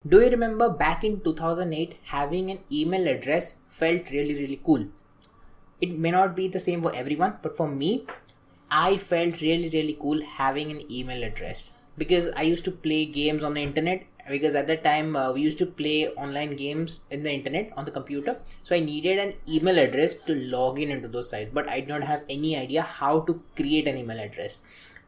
Do you remember back in 2008 having an email address felt really cool? It may not be the same for everyone, but for me, I felt really cool having an email address because I used to play games on the internet. Because at that time we used to play online games in the internet on the computer, so I needed an email address to log in into those sites, but I did not have any idea how to create an email address.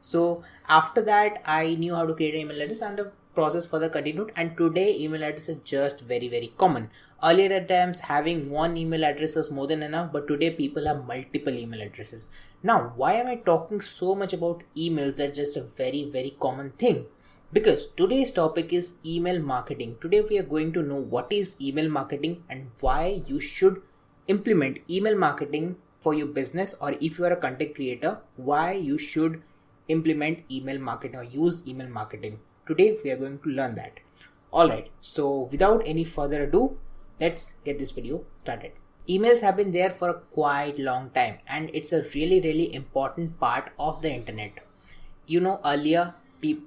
So after that, I knew how to create an email address and the process further continued. And today, email address is just very common. Earlier at times, having one email address was more than enough, but today people have multiple email addresses. Now, why am I talking so much about emails? That's just a very common thing. Because today's topic is email marketing. Today we are going to know what is email marketing and why you should implement email marketing for your business, or if you are a content creator, why you should implement email marketing or use email marketing. Today we are going to learn that. Alright, so without any further ado, let's get this video started. Emails have been there for a quite long time and it's a really important part of the internet. Earlier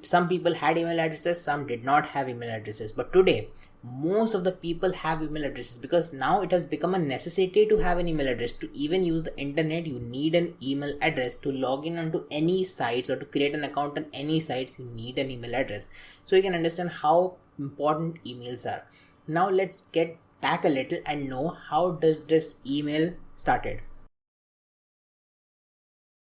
some people had email addresses, some did not have email addresses, but today most of the people have email addresses because now it has become a necessity to have an email address. To even use the internet, you need an email address. To log in onto any sites or to create an account on any sites, you need an email address. So you can understand how important emails are. Now let's get back a little and know how does this email started.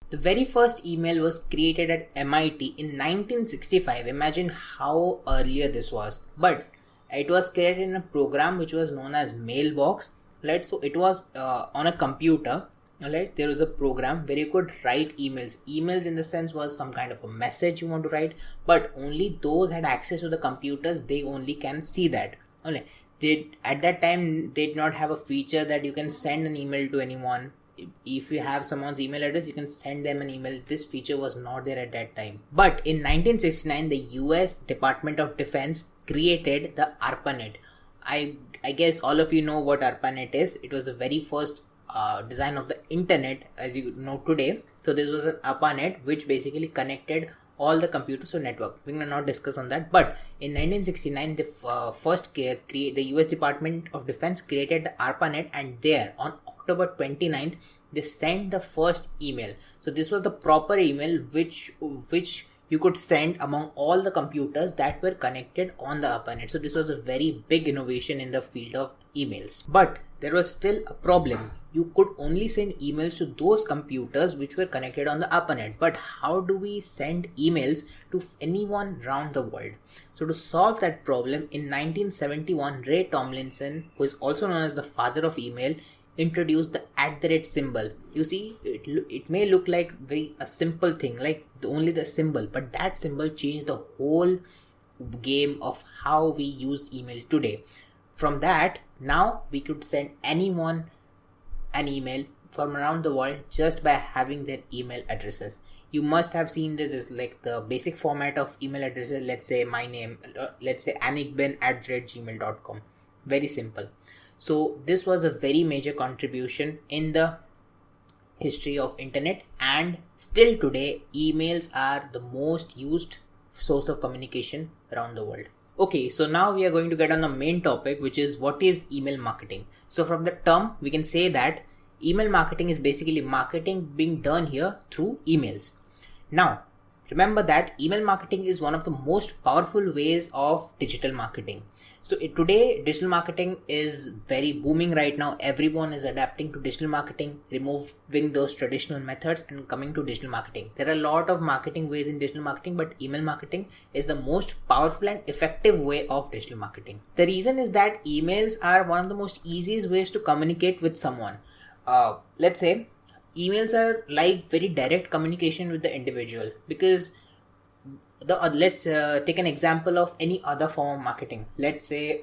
The very first email was created at MIT in 1965. Imagine how earlier this was. But it was created in a program which was known as Mailbox. Right? So it was on a computer. Right? There was a program where you could write emails. Emails in the sense was some kind of a message you want to write, but only those had access to the computers, they only can see that. At that time they did not have a feature that you can send an email to anyone. If you have someone's email address, you can send them an email. This feature was not there at that time. But in 1969, the US Department of Defense created the ARPANET. I guess all of you know what ARPANET is. It was the very first design of the internet as you know today. So this was an ARPANET which basically connected all the computers to network. We will not discuss on that. But in 1969, the US Department of Defense created the ARPANET, and there on October 29th, they sent the first email. So this was the proper email which you could send among all the computers that were connected on the ARPANET. So this was a very big innovation in the field of emails. But there was still a problem. You could only send emails to those computers which were connected on the ARPANET. But how do we send emails to anyone around the world? So to solve that problem, in 1971, Ray Tomlinson, who is also known as the father of email, introduced the @ symbol. You see, it may look like a simple thing, like only the symbol, but that symbol changed the whole game of how we use email today. From that, now we could send anyone an email from around the world just by having their email addresses. You must have seen this is like the basic format of email addresses. Let's say my name, let's say anikben@gmail.com. Very simple. So this was a very major contribution in the history of internet, and still today emails are the most used source of communication around the world. Okay, so now we are going to get on the main topic, which is what is email marketing. So from the term, we can say that email marketing is basically marketing being done here through emails. Now, remember that email marketing is one of the most powerful ways of digital marketing. So today, digital marketing is very booming right now. Everyone is adapting to digital marketing, removing those traditional methods and coming to digital marketing. There are a lot of marketing ways in digital marketing, but email marketing is the most powerful and effective way of digital marketing. The reason is that emails are one of the most easiest ways to communicate with someone. Let's say emails are like very direct communication with the individual, because let's take an example of any other form of marketing. Let's say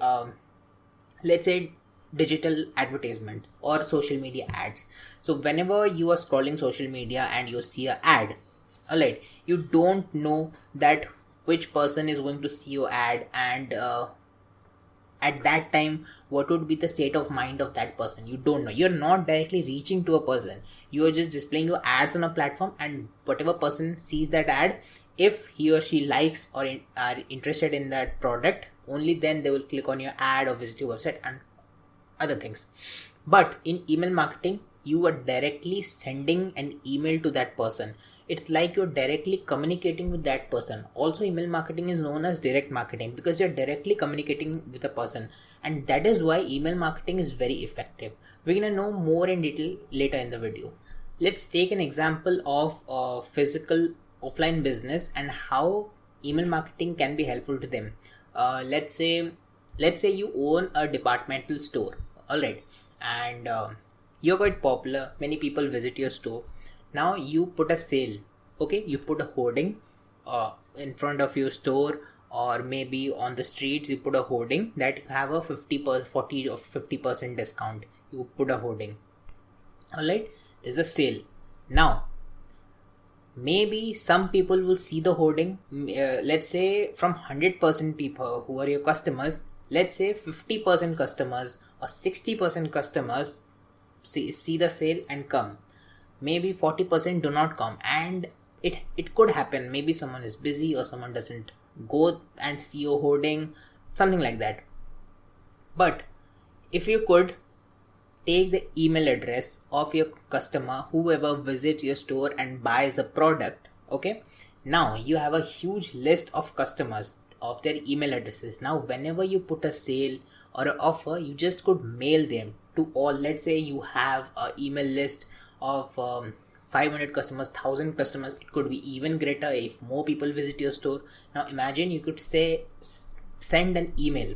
digital advertisement or social media ads. So whenever you are scrolling social media and you see an ad, alright, you don't know that which person is going to see your ad, and at that time what would be the state of mind of that person. You don't know. You're not directly reaching to a person. You are just displaying your ads on a platform, and whatever person sees that ad, if he or she likes or are interested in that product, Only then they will click on your ad or visit your website and other things. But in email marketing, you are directly sending an email to that person. It's like you're directly communicating with that person. Also, email marketing is known as direct marketing because you're directly communicating with a person, and that is why email marketing is very effective. We're gonna know more in detail later in the video. Let's take an example of a physical offline business and how email marketing can be helpful to them. Let's say you own a departmental store, all right, and you're quite popular. Many people visit your store. Now you put a sale. Okay, you put a hoarding in front of your store, or maybe on the streets you put a hoarding that you have a 40 or 50% discount. You put a hoarding, all right. There's a sale. Now maybe some people will see the hoarding. Let's say from 100% people who are your customers, let's say 50% customers or 60% customers see the sale and come. Maybe 40% do not come, and it could happen. Maybe someone is busy or someone doesn't go and see a hoarding, something like that. But if you could take the email address of your customer, whoever visits your store and buys a product, okay, now you have a huge list of customers of their email addresses. Now whenever you put a sale or an offer, you just could mail them to all. Let's say you have an email list of 500 customers, 1000 customers. It could be even greater if more people visit your store. Now imagine you could say send an email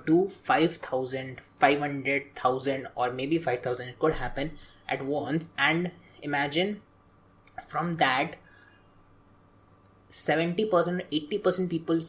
to 5,000, 500,000, or maybe 5,000. It could happen at once. And imagine from that 70% 80% people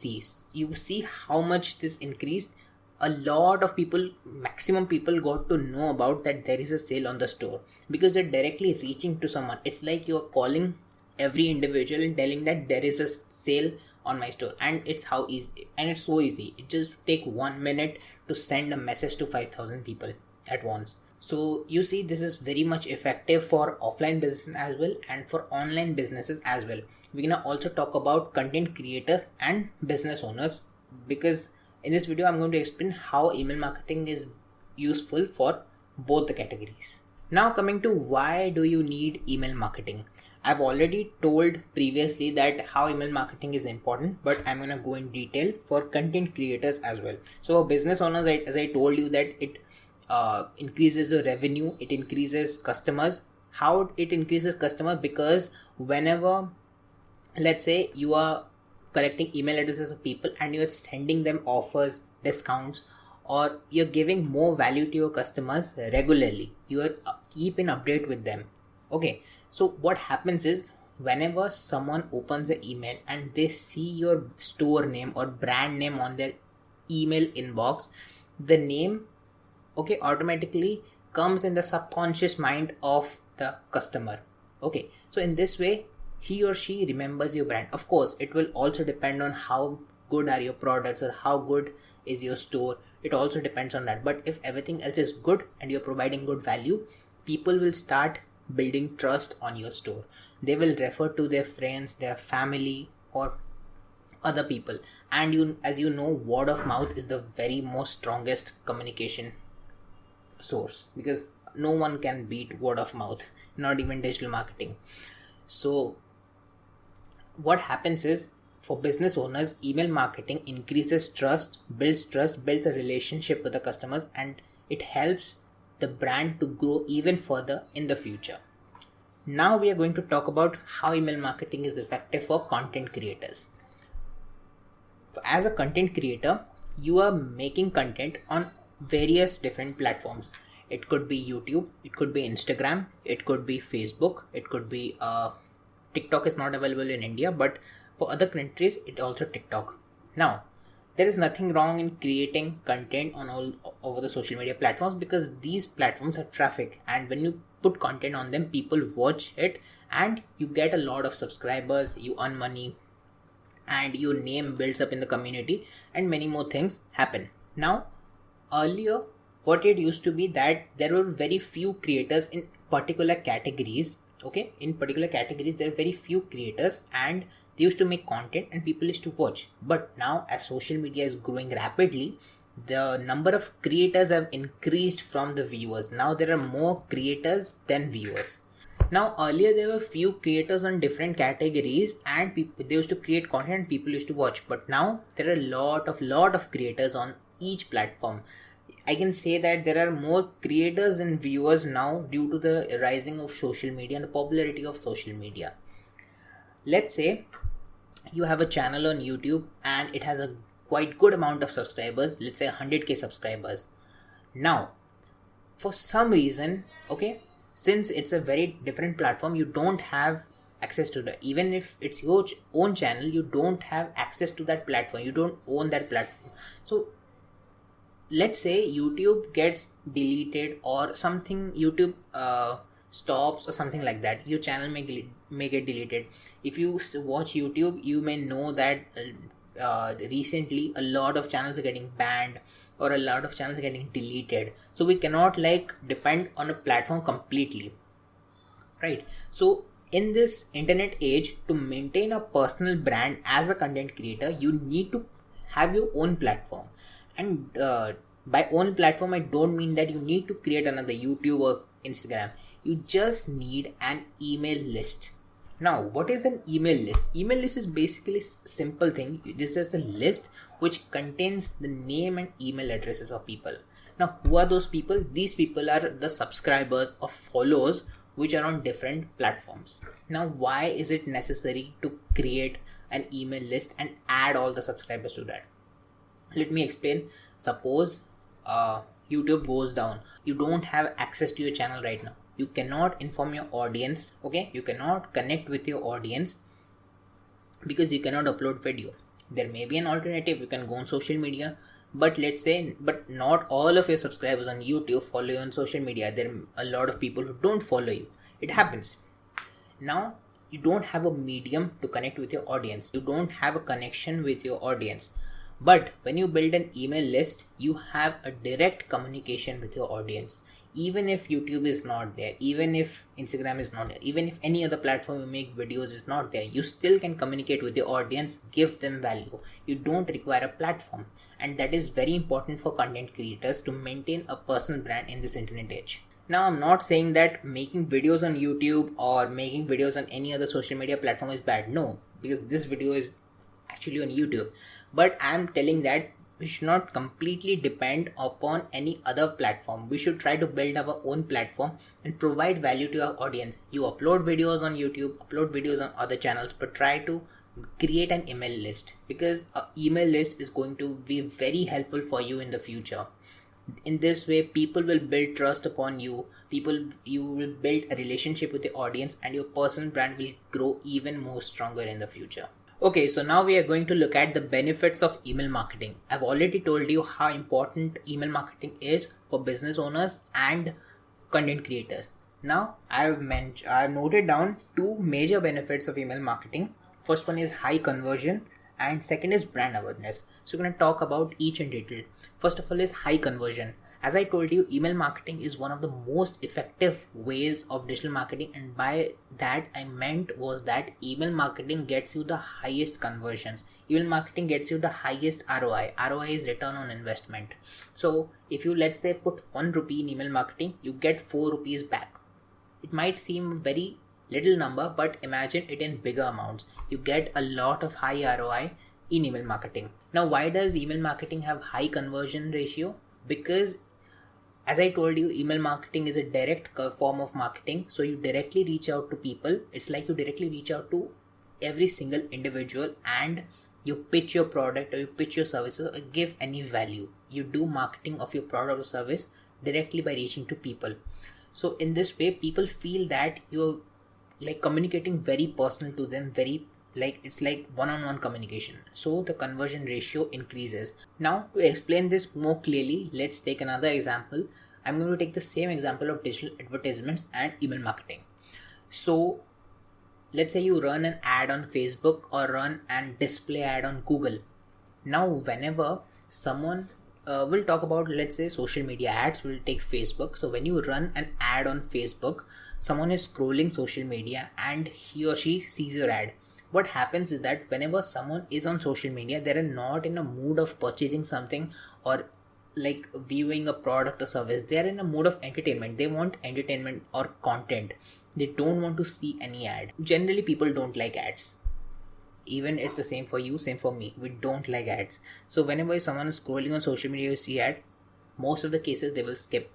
you see how much this increased. A lot of people, maximum people got to know about that there is a sale on the store because they're directly reaching to someone. It's like you're calling every individual and telling that there is a sale on my store, and it's how easy, and it's so easy. It just take 1 minute to send a message to 5,000 people at once. So you see, this is very much effective for offline business as well and for online businesses as well. We're gonna also talk about content creators and business owners, because in this video I'm going to explain how email marketing is useful for both the categories. Now coming to why do you need email marketing. I've already told previously that how email marketing is important, but I'm gonna go in detail for content creators as well. So business owners, as I told you, that it increases your revenue, it increases customers. How it increases customer? Because whenever, let's say, you are collecting email addresses of people and you're sending them offers, discounts, or you're giving more value to your customers regularly, you are keep in update with them. Okay, so what happens is whenever someone opens the email and they see your store name or brand name on their email inbox, the name, okay, automatically comes in the subconscious mind of the customer. Okay, so in this way he or she remembers your brand. Of course, it will also depend on how good are your products or how good is your store. It also depends on that. But if everything else is good and you're providing good value, people will start building trust on your store. They will refer to their friends, their family, or other people. And you, as you know, word of mouth is the very most strongest communication source, because no one can beat word of mouth, not even digital marketing. So what happens is, for business owners, email marketing increases trust, builds a relationship with the customers, and it helps the brand to grow even further in the future. Now we are going to talk about how email marketing is effective for content creators. So as a content creator, you are making content on various different platforms. It could be YouTube, it could be Instagram, it could be Facebook, it could be TikTok is not available in India, but for other countries it also TikTok. Now there is nothing wrong in creating content on all over the social media platforms, because these platforms have traffic, and when you put content on them, people watch it and you get a lot of subscribers, you earn money, and your name builds up in the community, and many more things happen. Now earlier, what it used to be that there were very few creators in particular categories, Okay, in particular categories there are very few creators, and they used to make content and people used to watch. But now, as social media is growing rapidly, the number of creators have increased from the viewers. Now there are more creators than viewers. Now earlier there were few creators on different categories, and they used to create content and people used to watch. But now there are a lot of creators on each platform. I can say that there are more creators than viewers now due to the rising of social media and the popularity of social media. Let's say you have a channel on YouTube and it has a quite good amount of subscribers, let's say 100k subscribers. Now, for some reason, okay, since it's a very different platform, you don't have access to that. Even if it's your own channel, you don't have access to that platform, you don't own that platform. So let's say YouTube gets deleted or something, YouTube stops or something like that, your channel may get deleted. If you watch YouTube, you may know that recently a lot of channels are getting banned or a lot of channels are getting deleted. So we cannot like depend on a platform completely, right? So in this internet age, to maintain a personal brand as a content creator, you need to have your own platform. And by own platform, I don't mean that you need to create another YouTube or Instagram. You just need an email list. Now, what is an email list? Email list is basically a simple thing. This is a list which contains the name and email addresses of people. Now, who are those people? These people are the subscribers or followers which are on different platforms. Now, why is it necessary to create an email list and add all the subscribers to that? Let me explain. Suppose YouTube goes down. You don't have access to your channel right now. You cannot inform your audience, okay? You cannot connect with your audience because you cannot upload video. There may be an alternative. You can go on social media, but let's say, but not all of your subscribers on YouTube follow you on social media. There are a lot of people who don't follow you. It happens. Now, you don't have a medium to connect with your audience. You don't have a connection with your audience. But when you build an email list, you have a direct communication with your audience. Even if YouTube is not there, even if Instagram is not there, even if any other platform you make videos is not there, you still can communicate with your audience, give them value. You don't require a platform. And that is very important for content creators to maintain a personal brand in this internet age. Now, I'm not saying that making videos on YouTube or making videos on any other social media platform is bad. No, because this video is actually on YouTube. But I'm telling that we should not completely depend upon any other platform. We should try to build our own platform and provide value to our audience. You upload videos on YouTube, upload videos on other channels, but try to create an email list, because an email list is going to be very helpful for you in the future. In this way, people will build trust upon you. You will build a relationship with the audience, and your personal brand will grow even more stronger in the future. Okay, so now we are going to look at the benefits of email marketing. I've already told you how important email marketing is for business owners and content creators. Now, I've noted down two major benefits of email marketing. First one is high conversion, and second is brand awareness. So we're going to talk about each in detail. First of all is high conversion. As I told you, email marketing is one of the most effective ways of digital marketing, and by that I meant was that email marketing gets you the highest conversions. Email marketing gets you the highest ROI. ROI is return on investment. So if you, let's say, put 1 rupee in email marketing, you get 4 rupees back. It might seem very little number, but imagine it in bigger amounts. You get a lot of high ROI in email marketing. Now, why does email marketing have high conversion ratio? Because as I told you, email marketing is a direct form of marketing. So you directly reach out to people. It's like you directly reach out to every single individual and you pitch your product or you pitch your services or give any value. You do marketing of your product or service directly by reaching to people. So in this way, people feel that you're like communicating very personal to them, very like it's like one-on-one communication. So the conversion ratio increases. Now to explain this more clearly, let's take another example. I'm going to take the same example of digital advertisements and email marketing. So let's say you run an ad on Facebook or run an display ad on Google. Now whenever someone we'll talk about, let's say, social media ads. We'll take Facebook. So when you run an ad on Facebook, someone is scrolling social media and he or she sees your ad. What happens is that whenever someone is on social media, they are not in a mood of purchasing something or like viewing a product or service. They are in a mood of entertainment. They want entertainment or content. They don't want to see any ad. Generally, people don't like ads. Even it's the same for you, same for me. We don't like ads. So whenever someone is scrolling on social media, you see ad, most of the cases they will skip.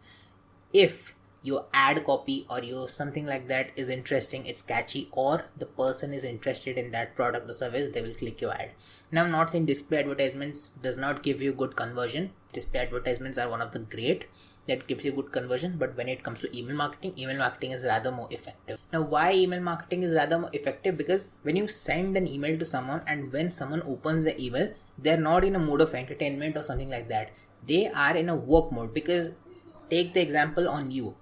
If your ad copy or your something like that is interesting, it's catchy, or the person is interested in that product or service, they will click your ad. Now I'm not saying display advertisements does not give you good conversion. Display advertisements are one of the great that gives you good conversion, but when it comes to email marketing is rather more effective. Now why email marketing is rather more effective? Because when you send an email to someone and when someone opens the email, they're not in a mood of entertainment or something like that. They are in a work mode. Because take the example on you.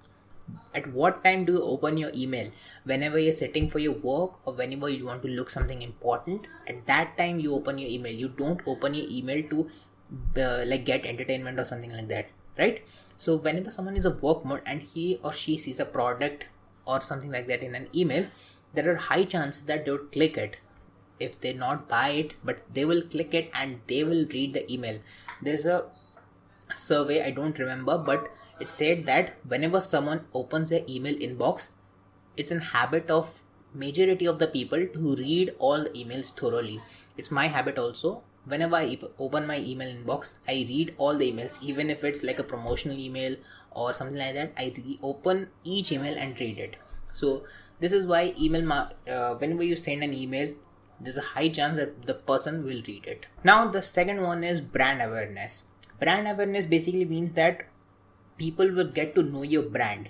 At what time do you open your email? Whenever you're sitting for your work or whenever you want to look something important, at that time you open your email. You don't open your email to like get entertainment or something like that, right? So whenever someone is a work mode and he or she sees a product or something like that in an email, there are high chances that they would click it. If they not buy it, but they will click it and they will read the email. There's a survey, I don't remember, but it said that whenever someone opens their email inbox, it's an habit of majority of the people to read all the emails thoroughly. It's my habit also. Whenever I open my email inbox, I read all the emails, even if it's like a promotional email or something like that. I open each email and read it. So this is why whenever you send an email, there's a high chance that the person will read it. Now the second one is brand awareness. Brand awareness basically means that people will get to know your brand.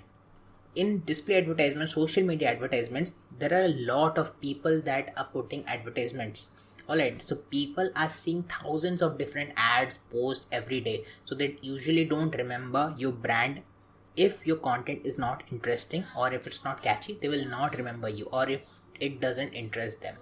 In display advertisements, social media advertisements, there are a lot of people that are putting advertisements. Alright, so people are seeing thousands of different ads, posts every day. So they usually don't remember your brand. If your content is not interesting or if it's not catchy, they will not remember you, or if it doesn't interest them.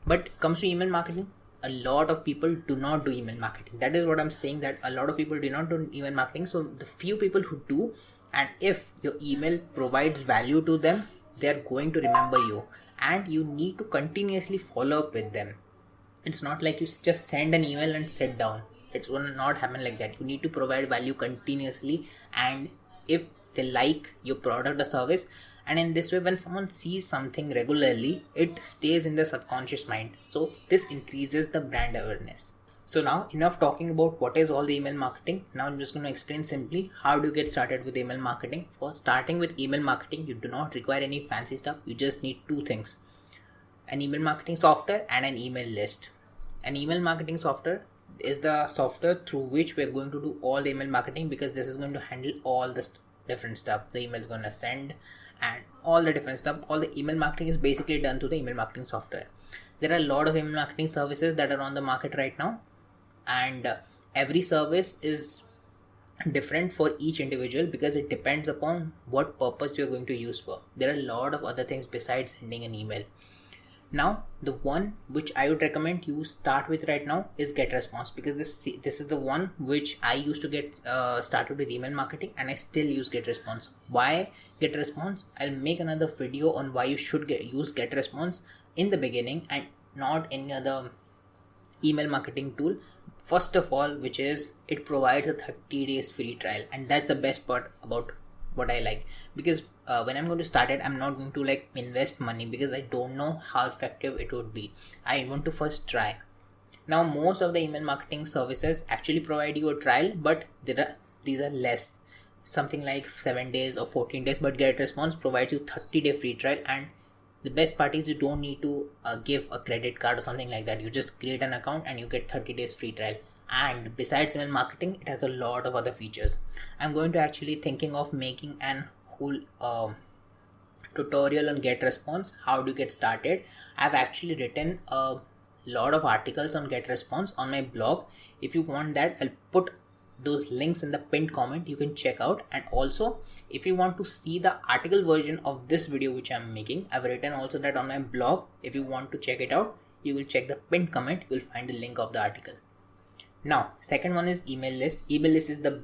But comes to email marketing, a lot of people do not do email marketing. That is what I'm saying, that a lot of people do not do email marketing. So the few people who do, and if your email provides value to them, they are going to remember you, and you need to continuously follow up with them. It's not like you just send an email and sit down. It's going to not happen like that. You need to provide value continuously, and if they like your product or service, and in this way when someone sees something regularly, it stays in the subconscious mind. So this increases the brand awareness. So now enough talking about what is all the email marketing. Now I'm just going to explain simply how do you get started with email marketing. For starting with email marketing, you do not require any fancy stuff. You just need two things: an email marketing software and an email list. An email marketing software is the software through which we're going to do all the email marketing, because this is going to handle all the different stuff. The email is going to send and all the different stuff. All the email marketing is basically done through the email marketing software. There are a lot of email marketing services that are on the market right now, and every service is different for each individual because it depends upon what purpose you're going to use for. There are a lot of other things besides sending an email. Now the one which I would recommend you start with right now is GetResponse, because this is the one which I used to get started with email marketing, and I still use GetResponse. Why GetResponse? I'll make another video on why you should use GetResponse in the beginning and not any other email marketing tool. First of all, which is it provides a 30 days free trial, and that's the best part about what I like, because when I'm going to start it, I'm not going to like invest money because I don't know how effective it would be. I want to first try. Now most of the email marketing services actually provide you a trial, but these are less, something like 7 days or 14 days, but GetResponse provides you 30-day free trial. And the best part is you don't need to give a credit card or something like that. You just create an account and you get 30 days free trial. And besides email marketing, it has a lot of other features. I'm going to actually thinking of making an whole tutorial on GetResponse, how to get started. I've actually written a lot of articles on GetResponse on my blog. If you want that, I'll put those links in the pinned comment. You can check out. And also if you want to see the article version of this video which I'm making, I've written also that on my blog. If you want to check it out, you will check the pinned comment. You'll find the link of the article. Now, second one is email list. Email list is the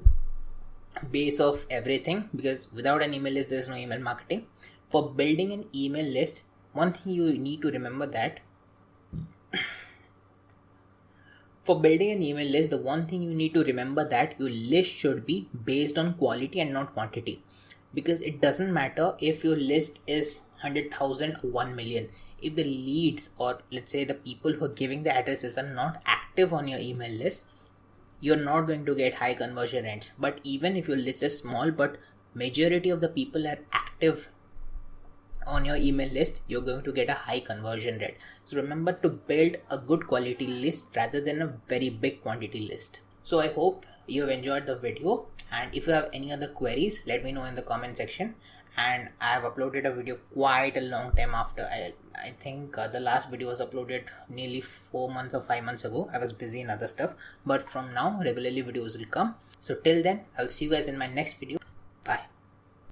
base of everything, because without an email list there is no email marketing. For building an email list, one thing you need to remember that for building an email list, the one thing you need to remember that your list should be based on quality and not quantity. Because it doesn't matter if your list is 100,000 or 1 million. If the leads, or let's say the people who are giving the addresses, are not active on your email list, you're not going to get high conversion rates. But even if your list is small but majority of the people are active on your email list, you're going to get a high conversion rate. So remember to build a good quality list rather than a very big quantity list. So I hope you have enjoyed the video, and if you have any other queries, let me know in the comment section. And I have uploaded a video quite a long time after. I think the last video was uploaded nearly 4 months or 5 months ago. I was busy in other stuff, but from now regularly videos will come. So till then, I'll see you guys in my next video.